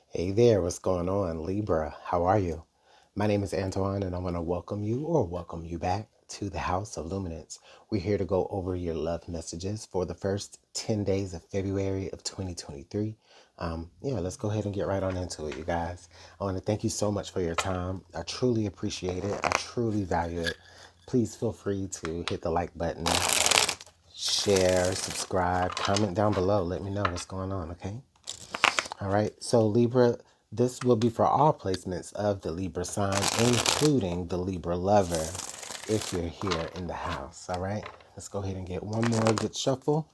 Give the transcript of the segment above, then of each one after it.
Hey there, what's going on, Libra? How are you? My name is Antoine, and I want to welcome you back to the House of Luminance. We're here to go over your love messages for the first 10 days of February of 2023. Let's go ahead and get right on into it, you guys. I want to thank you so much for your time. I truly appreciate it. I truly value it. Please feel free to hit the like button, share, subscribe, comment down below. Let me know what's going on, okay? All right, so Libra, this will be for all placements of the Libra sign, including the Libra lover, if you're here in the house. All right, let's go ahead and get one more good shuffle.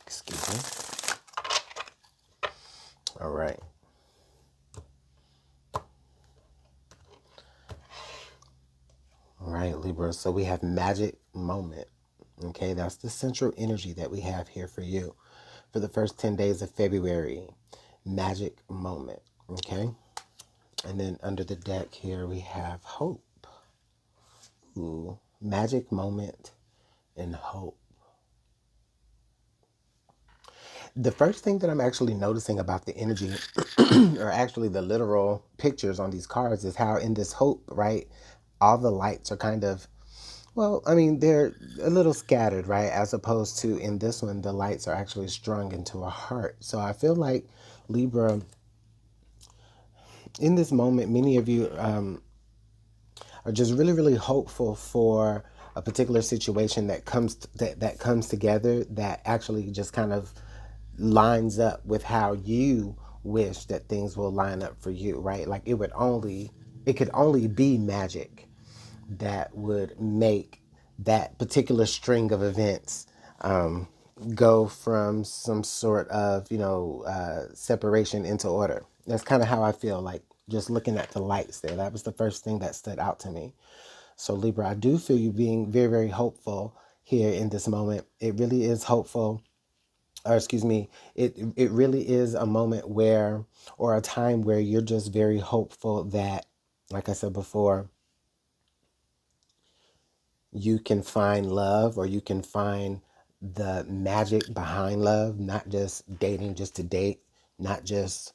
Excuse me. All right. All right, Libra. So we have magic moment. Okay, that's the central energy that we have here for you for the first 10 days of February. Magic moment. Okay. And then under the deck here we have hope. Ooh, magic moment and hope. The first thing that I'm actually noticing about the energy, or actually the literal pictures on these cards, is how in this hope, right, all the lights are kind of, well, I mean, they're a little scattered, right, as opposed to in this one, the lights are actually strung into a heart. So I feel like Libra, in this moment, many of you are just really, really hopeful for a particular situation that comes together that actually just kind of lines up with how you wish that things will line up for you, right? Like it could only be magic that would make that particular string of events um, go from some sort of, separation into order. That's kind of how I feel like just looking at the lights there. That was the first thing that stood out to me. So Libra, I do feel you being very, very hopeful here in this moment. It really is hopeful, or excuse me, it really is a moment where, or a time where you're just very hopeful that, like I said before, you can find love, or you can find the magic behind love, not just dating just to date, not just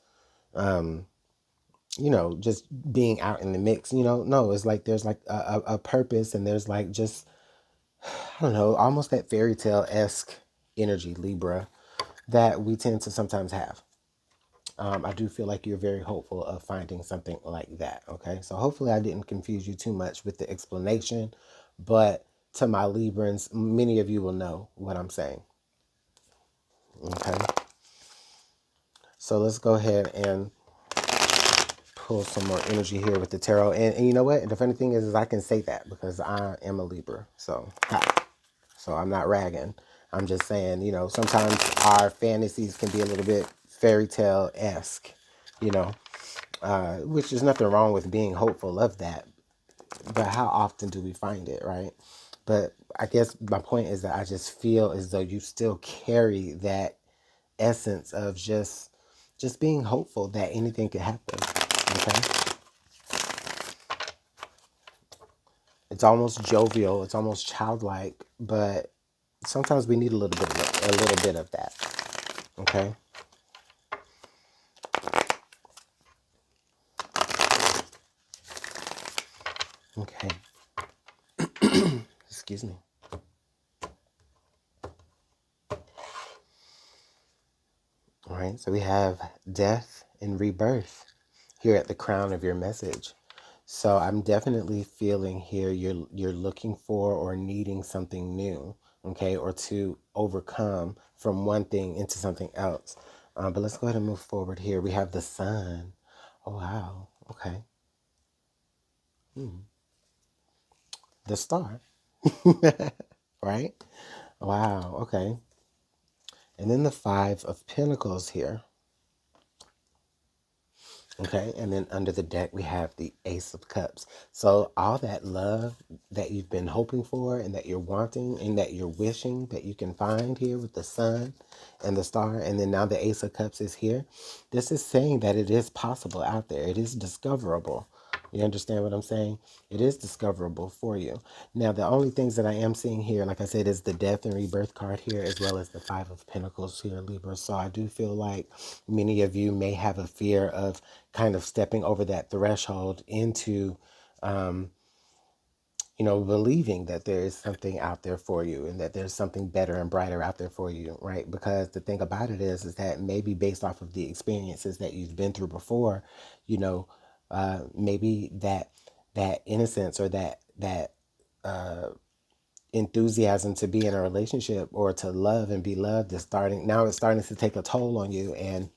just being out in the mix. No, it's like there's like a purpose, and there's like just, I don't know, almost that fairy tale esque energy, Libra, that we tend to sometimes have. I do feel like you're very hopeful of finding something like that. Okay, so hopefully I didn't confuse you too much with the explanation, but to my Librans, many of you will know what I'm saying. Okay, so let's go ahead and pull some more energy here with the tarot. And you know what? The funny thing is I can say that because I am a Libra. So I'm not ragging. I'm just saying, sometimes our fantasies can be a little bit fairy tale esque, you know, which is nothing wrong with being hopeful of that. But how often do we find it, right? But I guess my point is that I just feel as though you still carry that essence of just being hopeful that anything could happen. Okay? It's almost jovial, it's almost childlike, but sometimes we need a little bit of that. Okay? Okay. Excuse me. All right, so we have death and rebirth here at the crown of your message. So I'm definitely feeling here you're looking for or needing something new, okay, or to overcome from one thing into something else. But let's go ahead and move forward here. We have the sun. Oh wow. Okay. The star. Right? Wow. Okay. And then the Five of Pentacles here. Okay, and then under the deck, we have the Ace of Cups. So all that love that you've been hoping for and that you're wanting and that you're wishing that you can find here with the sun and the star, and then now the Ace of Cups is here. This is saying that it is possible out there. It is discoverable. You understand what I'm saying? It is discoverable for you. Now, the only things that I am seeing here, like I said, is the death and rebirth card here, as well as the Five of Pentacles here, Libra. So I do feel like many of you may have a fear of kind of stepping over that threshold into, um, believing that there is something out there for you and that there's something better and brighter out there for you, right? Because the thing about it is that maybe based off of the experiences that you've been through before, you know, maybe that innocence or that enthusiasm to be in a relationship or to love and be loved is starting to take a toll on you, and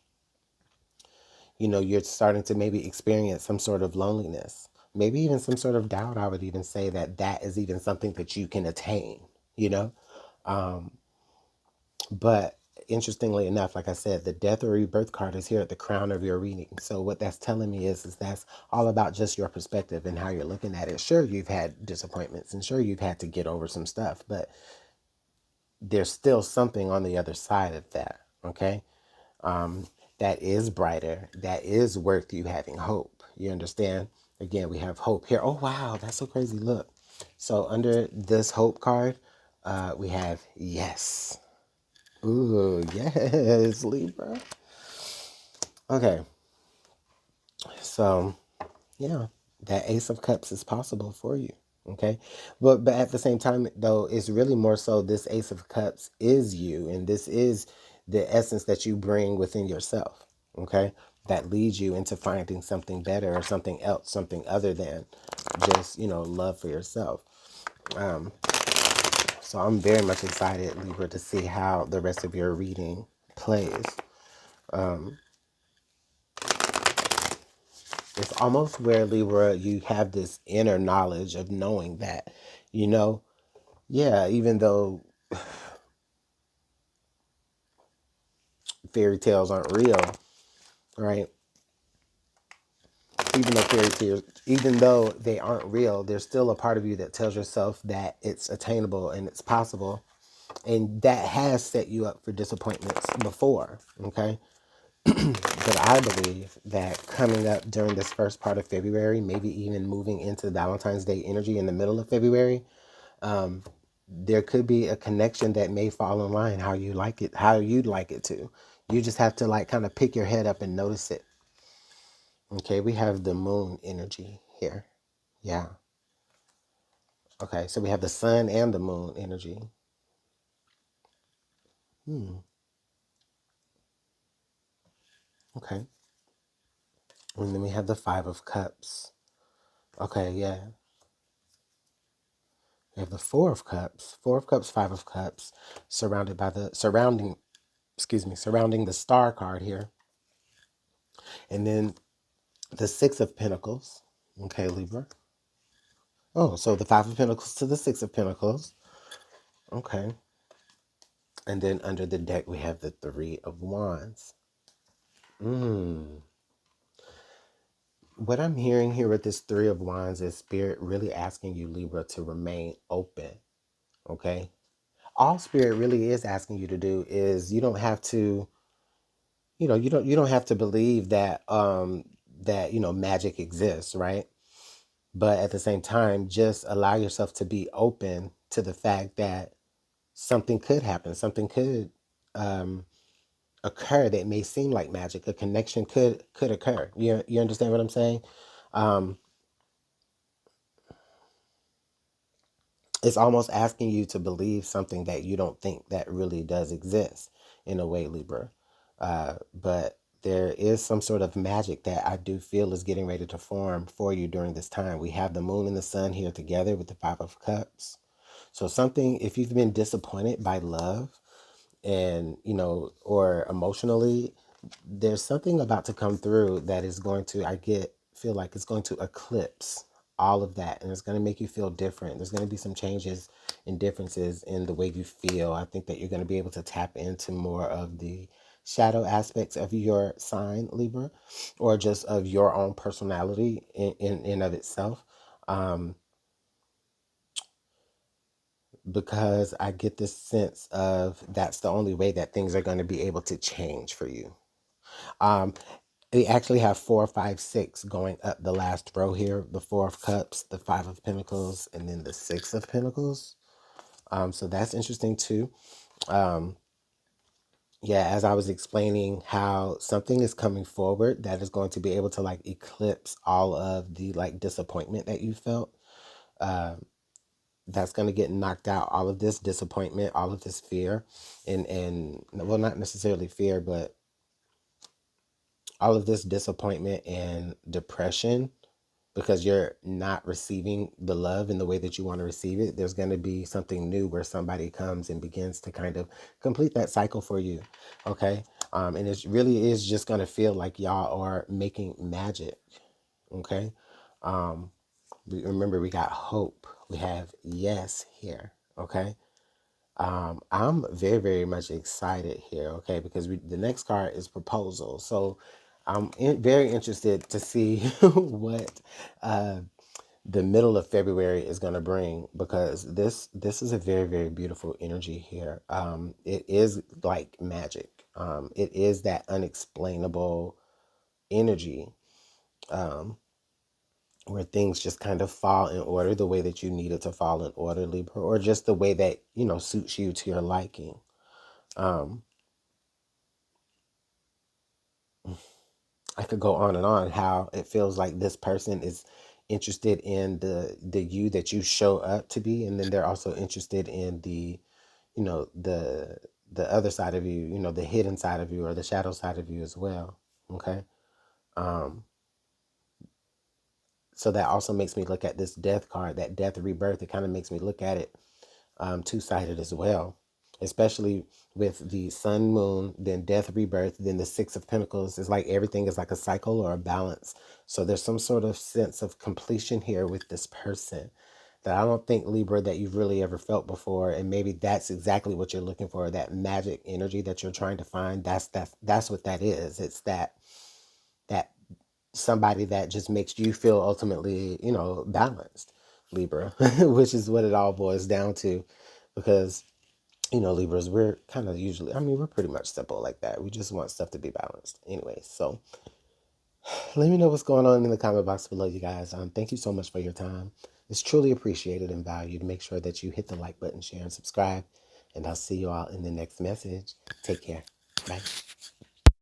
you're starting to maybe experience some sort of loneliness, maybe even some sort of doubt. I would even say that that is even something that you can attain, you know? Um, but interestingly enough, like I said, the death or rebirth card is here at the crown of your reading. So what that's telling me is that's all about just your perspective and how you're looking at it. Sure, you've had disappointments and sure you've had to get over some stuff, but there's still something on the other side of that. Okay. um, that is brighter, that is worth you having hope. You understand? Again, we have hope here. Oh, wow, that's so crazy. Look. So under this hope card, we have yes. Ooh, yes, Libra. Okay, so yeah, that Ace of Cups is possible for you. Okay, but at the same time, though, it's really more so this Ace of Cups is you, and this is the essence that you bring within yourself. Okay, that leads you into finding something better or something else, something other than just love for yourself. Um, so I'm very much excited, Libra, to see how the rest of your reading plays. Um, it's almost where, Libra, you have this inner knowledge of knowing that, yeah, even though fairy tales aren't real, right? Even though they aren't real, there's still a part of you that tells yourself that it's attainable and it's possible, and that has set you up for disappointments before. Okay, but I believe that coming up during this first part of February, maybe even moving into Valentine's Day energy in the middle of February, there could be a connection that may fall in line how you like it, how you'd like it to. You just have to like kind of pick your head up and notice it. Okay, we have the moon energy here. Yeah. Okay, so we have the sun and the moon energy. Hmm. Okay. And then we have the Five of Cups. Okay, yeah. We have the Four of Cups. Four of Cups, Five of Cups, surrounded by the surrounding the Star card here. And then the Six of Pentacles. Okay, Libra. Oh, so the Five of Pentacles to the Six of Pentacles. Okay. And then under the deck, we have the Three of Wands. Hmm. What I'm hearing here with this Three of Wands is Spirit really asking you, Libra, to remain open. Okay. All Spirit really is asking you to do is you don't have to, you don't have to believe that magic exists, right? But at the same time, just allow yourself to be open to the fact that something could happen, something could um occur that may seem like magic. A connection could occur. You understand what I'm saying? Um it's almost asking you to believe something that you don't think that really does exist in a way, Libra. But there is some sort of magic that I do feel is getting ready to form for you during this time. We have the moon and the sun here together with the Five of Cups. So something, if you've been disappointed by love and, or emotionally, there's something about to come through that is going to, feel like it's going to eclipse all of that, and it's going to make you feel different. There's going to be some changes and differences in the way you feel. I think that you're going to be able to tap into more of the shadow aspects of your sign, Libra, or just of your own personality in of itself. Um, because I get this sense of that's the only way that things are going to be able to change for you. Um, We actually have 4, 5, 6 going up the last row here. The 4 of Cups, the 5 of Pentacles, and then the 6 of Pentacles. So that's interesting too. Um, yeah, as I was explaining how something is coming forward that is going to be able to like eclipse all of the like disappointment that you felt. That's going to get knocked out. All of this disappointment, all of this fear, and well, not necessarily fear, but all of this disappointment and depression because you're not receiving the love in the way that you want to receive it. There's going to be something new where somebody comes and begins to kind of complete that cycle for you. Okay. And it really is just going to feel like y'all are making magic. Okay. Remember, we got hope. We have yes here. Okay. I'm very, very much excited here, okay, because the next card is proposal. So very interested to see what uh, the middle of February is going to bring, because this is a very, very beautiful energy here. It is like magic. It is that unexplainable energy where things just kind of fall in order the way that you need it to fall in order, Libra, or just the way that, suits you to your liking. Um, I could go on and on how it feels like this person is interested in the you that you show up to be, and then they're also interested in the other side of you, the hidden side of you or the shadow side of you as well. Okay. Um, so that also makes me look at this death card, that death rebirth. It kind of makes me look at it two-sided as well, especially with the sun, moon, then death, rebirth, then the 6 of Pentacles. It's like everything is like a cycle or a balance. So there's some sort of sense of completion here with this person that I don't think, Libra, that you've really ever felt before. And maybe that's exactly what you're looking for, that magic energy that you're trying to find. That's what that is. It's that somebody that just makes you feel ultimately, balanced, Libra, which is what it all boils down to. Because, Libras, we're kind of usually, we're pretty much simple like that. We just want stuff to be balanced. Anyway, so let me know what's going on in the comment box below, you guys. Thank you so much for your time. It's truly appreciated and valued. Make sure that you hit the like button, share, and subscribe. And I'll see you all in the next message. Take care. Bye.